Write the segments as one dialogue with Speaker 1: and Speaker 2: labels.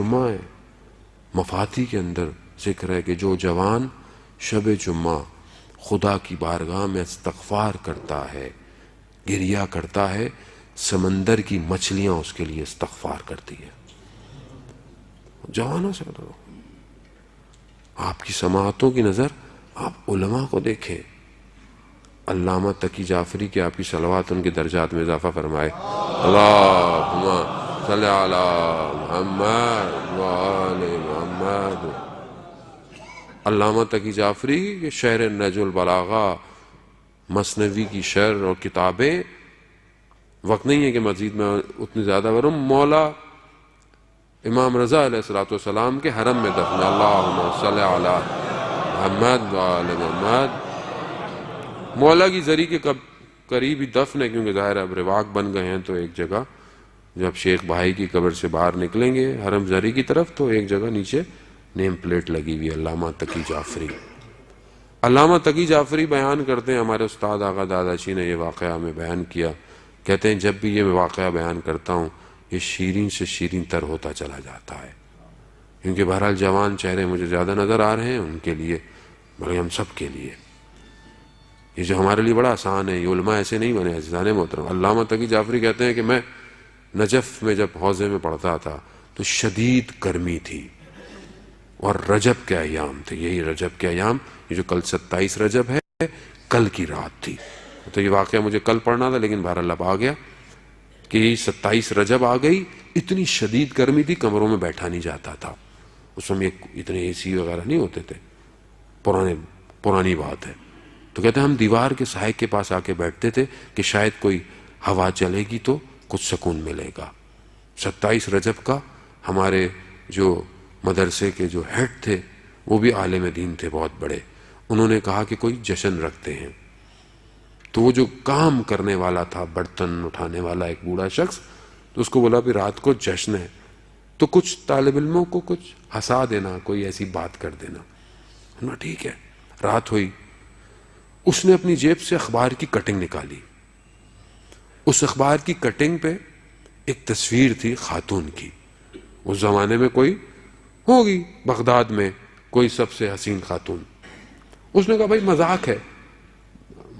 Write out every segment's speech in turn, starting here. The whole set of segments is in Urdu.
Speaker 1: جمعہ ہے، مفاتی کے اندر ذکر ہے کہ جو جوان شب جمعہ خدا کی بارگاہ میں استغفار کرتا ہے، گریہ کرتا ہے، سمندر کی مچھلیاں اس کے لیے استغفار کرتی ہیں۔ جوانوں سے ڈرو۔ آپ کی سماعتوں کی نظر آپ علماء کو دیکھیں۔ علامہ تقی جعفری کی آپ کی صلوات ان کے درجات میں اضافہ فرمائے۔ اللہم صلی علی محمد وآل محمد۔ علامہ تقی جعفری کے شعر نہج البلاغہ، مثنوی کی شرح اور کتابیں، وقت نہیں ہے کہ مزید میں اتنی زیادہ کروں۔ مولا امام رضا علیہ السلام کے حرم میں دفن، اللہم صلی علی محمد وآل محمد۔ مولا کی زری کے قریب ہی دفن ہے، کیونکہ ظاہر اب رواق بن گئے ہیں، تو ایک جگہ جب شیخ بھائی کی قبر سے باہر نکلیں گے حرم زری کی طرف، تو ایک جگہ نیچے نیم پلیٹ لگی ہوئی ہے علامہ تقی جعفری۔ علامہ تقی جعفری بیان کرتے ہیں، ہمارے استاد آغا داداچی نے یہ واقعہ ہمیں بیان کیا، کہتے ہیں جب بھی یہ واقعہ بیان کرتا ہوں یہ شیرین سے شیرین تر ہوتا چلا جاتا ہے، کیونکہ بہرحال جوان چہرے مجھے زیادہ نظر آ رہے ہیں ان کے لیے، بلکہ ہم سب کے لیے یہ جو ہمارے لیے بڑا آسان ہے۔ یہ علماء ایسے نہیں بنے عزیزان محترم۔ علامہ تقی جعفری کہتے ہیں کہ میں نجف میں جب حوضے میں پڑھتا تھا تو شدید گرمی تھی اور رجب کے ایام تھے، یہی رجب کے ایام، یہ جو کل 27 رجب ہے، کل کی رات تھی۔ تو یہ واقعہ مجھے کل پڑھنا تھا، لیکن بہرحال اب آ گیا کہ یہ 27 رجب آ گئی، اتنی شدید گرمی تھی کمروں میں بیٹھا نہیں جاتا تھا۔ اس میں اتنے اے سی وغیرہ نہیں ہوتے تھے، پرانی بات ہے۔ تو کہتے ہیں ہم دیوار کے سائے کے پاس آ کے بیٹھتے تھے کہ شاید کوئی ہوا چلے گی تو کچھ سکون ملے گا۔ 27 رجب کا ہمارے جو مدرسے کے جو ہیڈ تھے وہ بھی عالم دین تھے بہت بڑے، انہوں نے کہا کہ کوئی جشن رکھتے ہیں۔ تو وہ جو کام کرنے والا تھا، برتن اٹھانے والا ایک بوڑھا شخص، تو اس کو بولا بھی رات کو جشن ہے تو کچھ طالب علموں کو کچھ ہنسا دینا، کوئی ایسی بات کر دینا۔ ٹھیک ہے۔ رات ہوئی، اس نے اپنی جیب سے اخبار کی کٹنگ نکالی۔ اس اخبار کی کٹنگ پہ ایک تصویر تھی خاتون کی۔ اس زمانے میں کوئی ہوگی بغداد میں کوئی سب سے حسین خاتون۔ اس نے کہا بھائی مذاق ہے،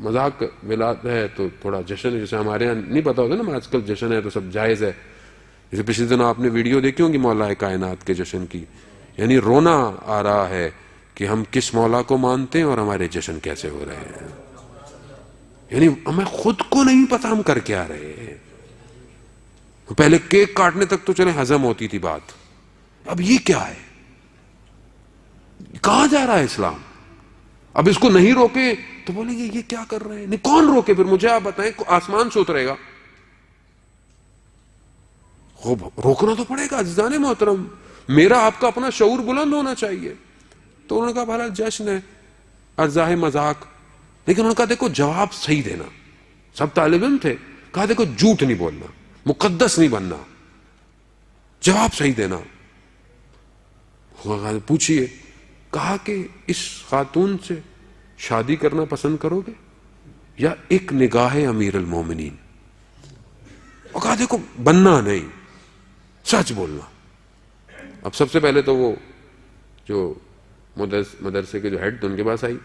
Speaker 1: مذاق ولاد ہے تو تھوڑا جشن ہے، جیسے ہمارے یہاں نہیں پتا ہوتا نا آج کل جشن ہے تو سب جائز ہے۔ جیسے پچھلے دنوں آپ نے ویڈیو دیکھی ہوگی مولا کائنات کے جشن کی، یعنی رونا آ رہا ہے کہ ہم کس مولا کو مانتے ہیں اور ہمارے جشن کیسے ہو رہے ہیں، یعنی ہمیں خود کو نہیں پتا ہم کر کے آ رہے ہیں۔ پہلے کیک کاٹنے تک تو چلے ہضم ہوتی تھی بات، اب یہ کیا ہے، کہاں جا رہا ہے اسلام؟ اب اس کو نہیں روکے تو بولیں گے یہ کیا کر رہے ہیں، نہیں کون روکے پھر مجھے آپ بتائیں، آسمان سے اترے گا؟ خوب روکنا تو پڑے گا عزیزان محترم، میرا آپ کا اپنا شعور بلند ہونا چاہیے۔ تو انہوں نے کہا بہرحال جشن ہے، ارزاہ مذاق، لیکن انہوں نے کہا دیکھو جواب صحیح دینا۔ سب طالب علم تھے، کہا دیکھو جھوٹ نہیں بولنا، مقدس نہیں بننا، جواب صحیح دینا۔ پوچھئے، کہا کہ اس خاتون سے شادی کرنا پسند کرو گے یا ایک نگاہ امیر المومنین؟ اور کہا دیکھو بننا نہیں، سچ بولنا۔ اب سب سے پہلے تو وہ جو مدرسے کے جو ہیڈ تھے ان کے پاس آئی،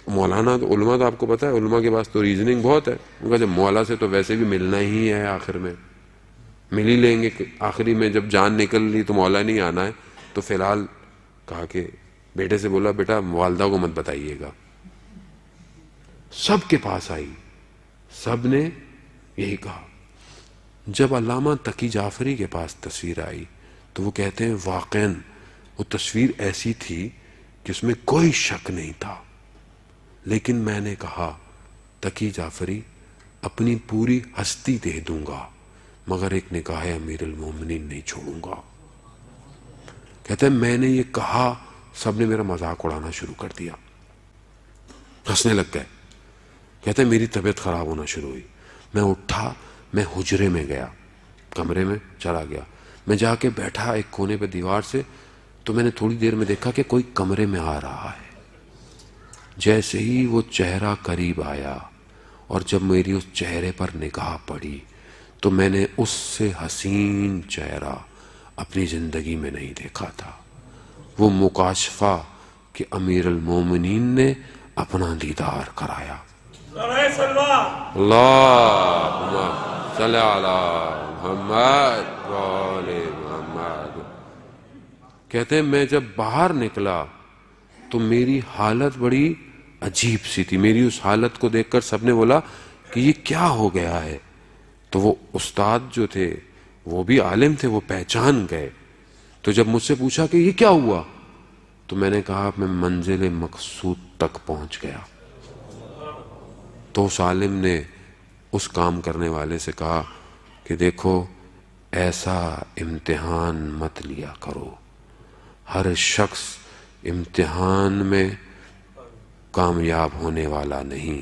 Speaker 1: مولانا تو علماء تو آپ کو پتا ہے علماء کے پاس تو ریزننگ بہت ہے، ان کا جب مولا سے تو ویسے بھی ملنا ہی ہے، آخر میں مل ہی لیں گے، آخری میں جب جان نکل لی تو مولا نہیں آنا ہے، تو فی الحال کہا کہ بیٹے سے بولا بیٹا والدہ کو مت بتائیے گا۔ سب کے پاس آئی، سب نے یہی کہا۔ جب علامہ تقی جعفری کے پاس تصویر آئی تو وہ کہتے ہیں واقعاً وہ تصویر ایسی تھی کہ اس میں کوئی شک نہیں تھا، لیکن میں نے کہا تقی جعفری اپنی پوری ہستی دے دوں گا مگر ایک نگاہ امیر المومنین نہیں چھوڑوں گا۔ کہتے ہیں میں نے یہ کہا، سب نے میرا مذاق اڑانا شروع کر دیا، ہنسنے لگ گئے۔ کہتے ہیں میری طبیعت خراب ہونا شروع ہوئی، میں اٹھا، میں حجرے میں گیا، کمرے میں چلا گیا، میں جا کے بیٹھا ایک کونے پہ دیوار سے، تو میں نے تھوڑی دیر میں دیکھا کہ کوئی کمرے میں آ رہا ہے۔ جیسے ہی وہ چہرہ قریب آیا اور جب میری اس چہرے پر نگاہ پڑی تو میں نے اس سے حسین چہرہ اپنی زندگی میں نہیں دیکھا تھا، وہ مکاشفہ کہ امیر المومنین نے اپنا دیدار کرایا۔ اللہم صلی علی محمد وآل محمد۔ کہتے ہیں میں جب باہر نکلا تو میری حالت بڑی عجیب سی تھی، میری اس حالت کو دیکھ کر سب نے بولا کہ یہ کیا ہو گیا ہے؟ تو وہ استاد جو تھے وہ بھی عالم تھے، وہ پہچان گئے۔ تو جب مجھ سے پوچھا کہ یہ کیا ہوا، تو میں نے کہا میں منزل مقصود تک پہنچ گیا۔ تو اس عالم نے اس کام کرنے والے سے کہا کہ دیکھو ایسا امتحان مت لیا کرو، ہر شخص امتحان میں کامیاب ہونے والا نہیں،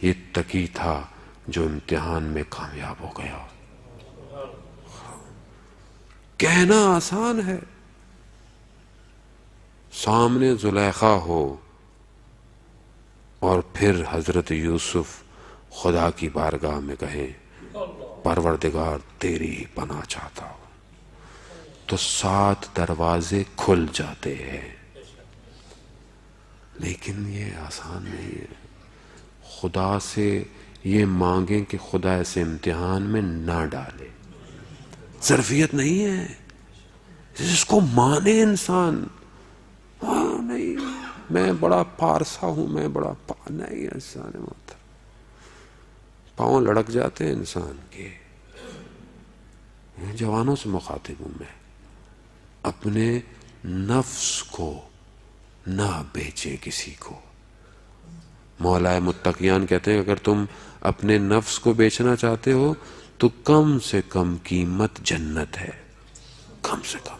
Speaker 1: یہ تقی تھا جو امتحان میں کامیاب ہو گیا۔ کہنا آسان ہے، سامنے زلیخا ہو اور پھر حضرت یوسف خدا کی بارگاہ میں کہیں پروردگار تیری ہی پناہ چاہتا ہوں، تو 7 دروازے کھل جاتے ہیں۔ لیکن یہ آسان نہیں ہے، خدا سے یہ مانگیں کہ خدا ایسے امتحان میں نہ ڈالے، ظرفیت نہیں ہے جس کو مانے انسان۔ ہاں نہیں میں بڑا پارسا ہوں، میں بڑا نہیں، انسان ہوتا پاؤں لڑک جاتے ہیں انسان کے۔ جوانوں سے مخاطب ہوں میں، اپنے نفس کو نہ بیچے کسی کو۔ مولا متقیان کہتے ہیں اگر تم اپنے نفس کو بیچنا چاہتے ہو تو کم سے کم قیمت جنت ہے، کم سے کم۔